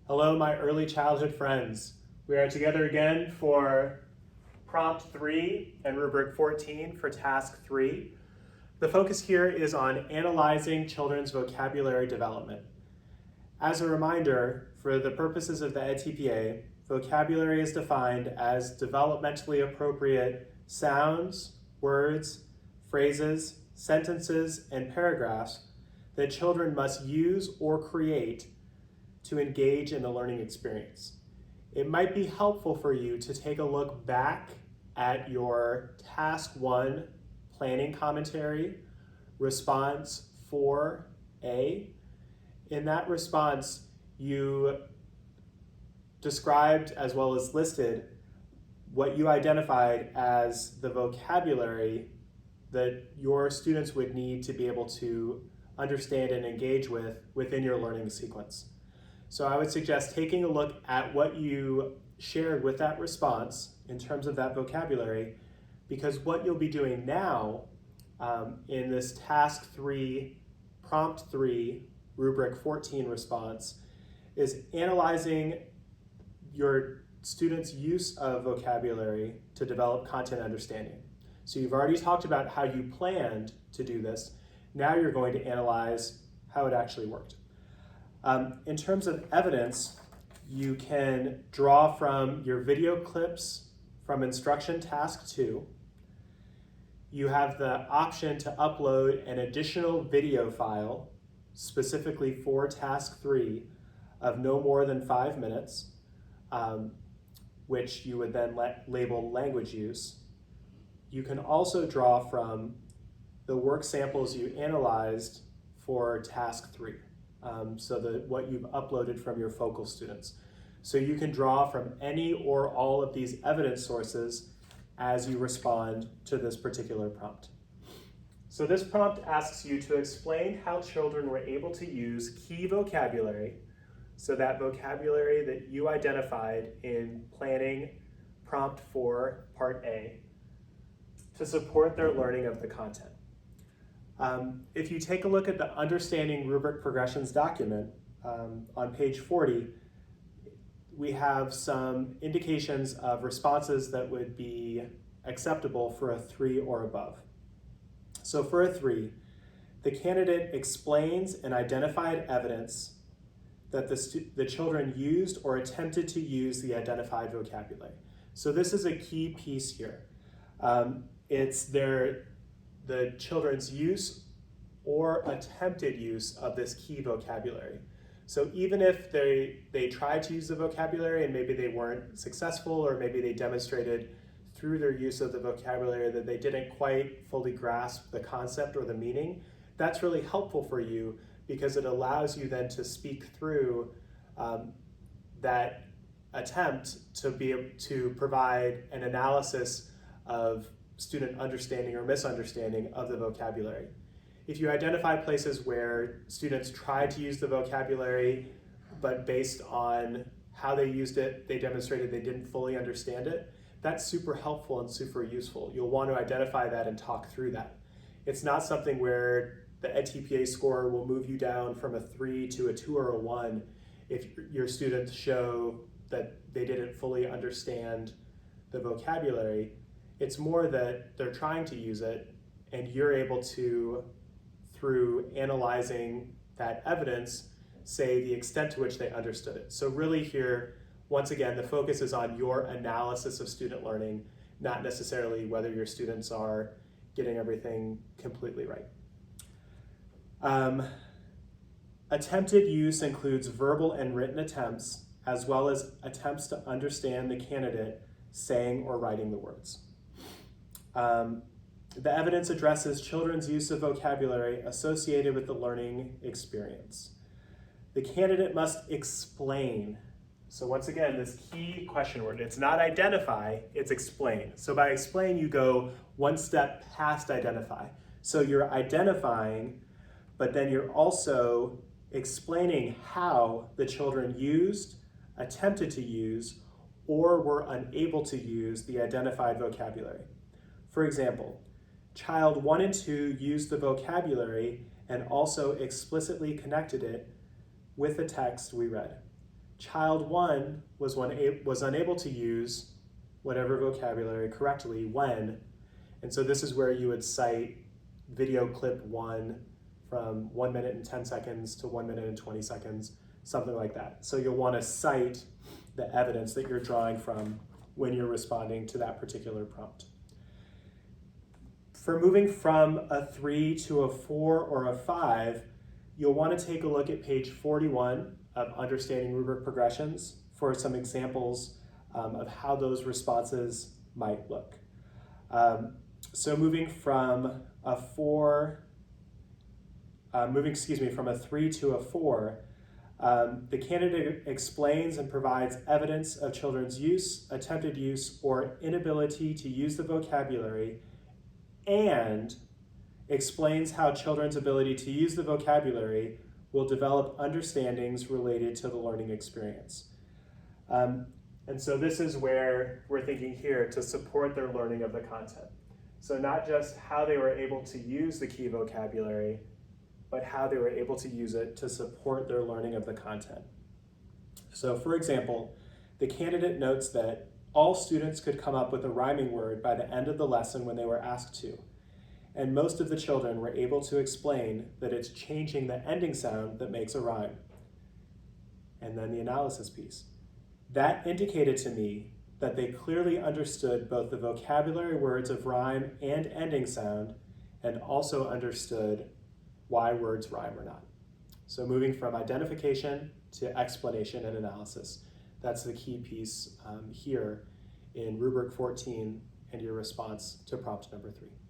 Hello, my early childhood friends. We are together again for prompt 3 and rubric 14 for task 3. The focus here is on analyzing children's vocabulary development. As a reminder, for the purposes of the EdTPA, vocabulary is defined as developmentally appropriate sounds, words, phrases, sentences, and paragraphs that children must use or create to engage in the learning experience. It might be helpful for you to take a look back at your task 1 planning commentary, response 4A. In that response, you described as well as listed what you identified as the vocabulary that your students would need to be able to understand and engage with within your learning sequence. So I would suggest taking a look at what you shared with that response in terms of that vocabulary, because what you'll be doing now in this task 3, prompt 3, rubric 14 response is analyzing your students' use of vocabulary to develop content understanding. So you've already talked about how you planned to do this. Now you're going to analyze how it actually worked. In terms of evidence, you can draw from your video clips from instruction task 2. You have the option to upload an additional video file specifically for task 3 of no more than 5 minutes, which you would then label language use. You can also draw from the work samples you analyzed for task 3. So what you've uploaded from your focal students. So you can draw from any or all of these evidence sources as you respond to this particular prompt. So this prompt asks you to explain how children were able to use key vocabulary, so that vocabulary that you identified in planning prompt 4, part A, to support their learning of the content. If you take a look at the Understanding Rubric Progressions document on page 40, we have some indications of responses that would be acceptable for a 3 or above. So for a 3, the candidate explains and identified evidence that the children used or attempted to use the identified vocabulary. So this is a key piece here. It's the children's use or attempted use of this key vocabulary. So even if they tried to use the vocabulary and maybe they weren't successful, or maybe they demonstrated through their use of the vocabulary that they didn't quite fully grasp the concept or the meaning, that's really helpful for you because it allows you then to speak through that attempt to be able to provide an analysis of student understanding or misunderstanding of the vocabulary. If you identify places where students tried to use the vocabulary, but based on how they used it, they demonstrated they didn't fully understand it, that's super helpful and super useful. You'll want to identify that and talk through that. It's not something where the EdTPA score will move you down from a 3 to a 2 or a 1 if your students show that they didn't fully understand the vocabulary. It's more that they're trying to use it and you're able to, through analyzing that evidence, say the extent to which they understood it. So really here, once again, the focus is on your analysis of student learning, not necessarily whether your students are getting everything completely right. Attempted use includes verbal and written attempts, as well as attempts to understand the candidate saying or writing the words. The evidence addresses children's use of vocabulary associated with the learning experience. The candidate must explain. So once again, this key question word, it's not identify, it's explain. So by explain, you go one step past identify. So you're identifying, but then you're also explaining how the children used, attempted to use, or were unable to use the identified vocabulary. For example, child 1 and 2 used the vocabulary and also explicitly connected it with the text we read. child 1 was unable to use whatever vocabulary correctly when, and so this is where you would cite video clip 1 from 1 minute and 10 seconds to 1 minute and 20 seconds, something like that. So you'll want to cite the evidence that you're drawing from when you're responding to that particular prompt. For moving from a 3 to a 4 or a 5, you'll want to take a look at page 41 of Understanding Rubric Progressions for some examples of how those responses might look. So moving from a 3 to a 4, the candidate explains and provides evidence of children's use, attempted use, or inability to use the vocabulary, and explains how children's ability to use the vocabulary will develop understandings related to the learning experience. And so this is where we're thinking here to support their learning of the content. So not just how they were able to use the key vocabulary, but how they were able to use it to support their learning of the content. So for example, the candidate notes that all students could come up with a rhyming word by the end of the lesson when they were asked to. And most of the children were able to explain that it's changing the ending sound that makes a rhyme. And then the analysis piece. That indicated to me that they clearly understood both the vocabulary words of rhyme and ending sound, and also understood why words rhyme or not. So moving from identification to explanation and analysis. That's the key piece here in Rubric 14 and your response to prompt number 3.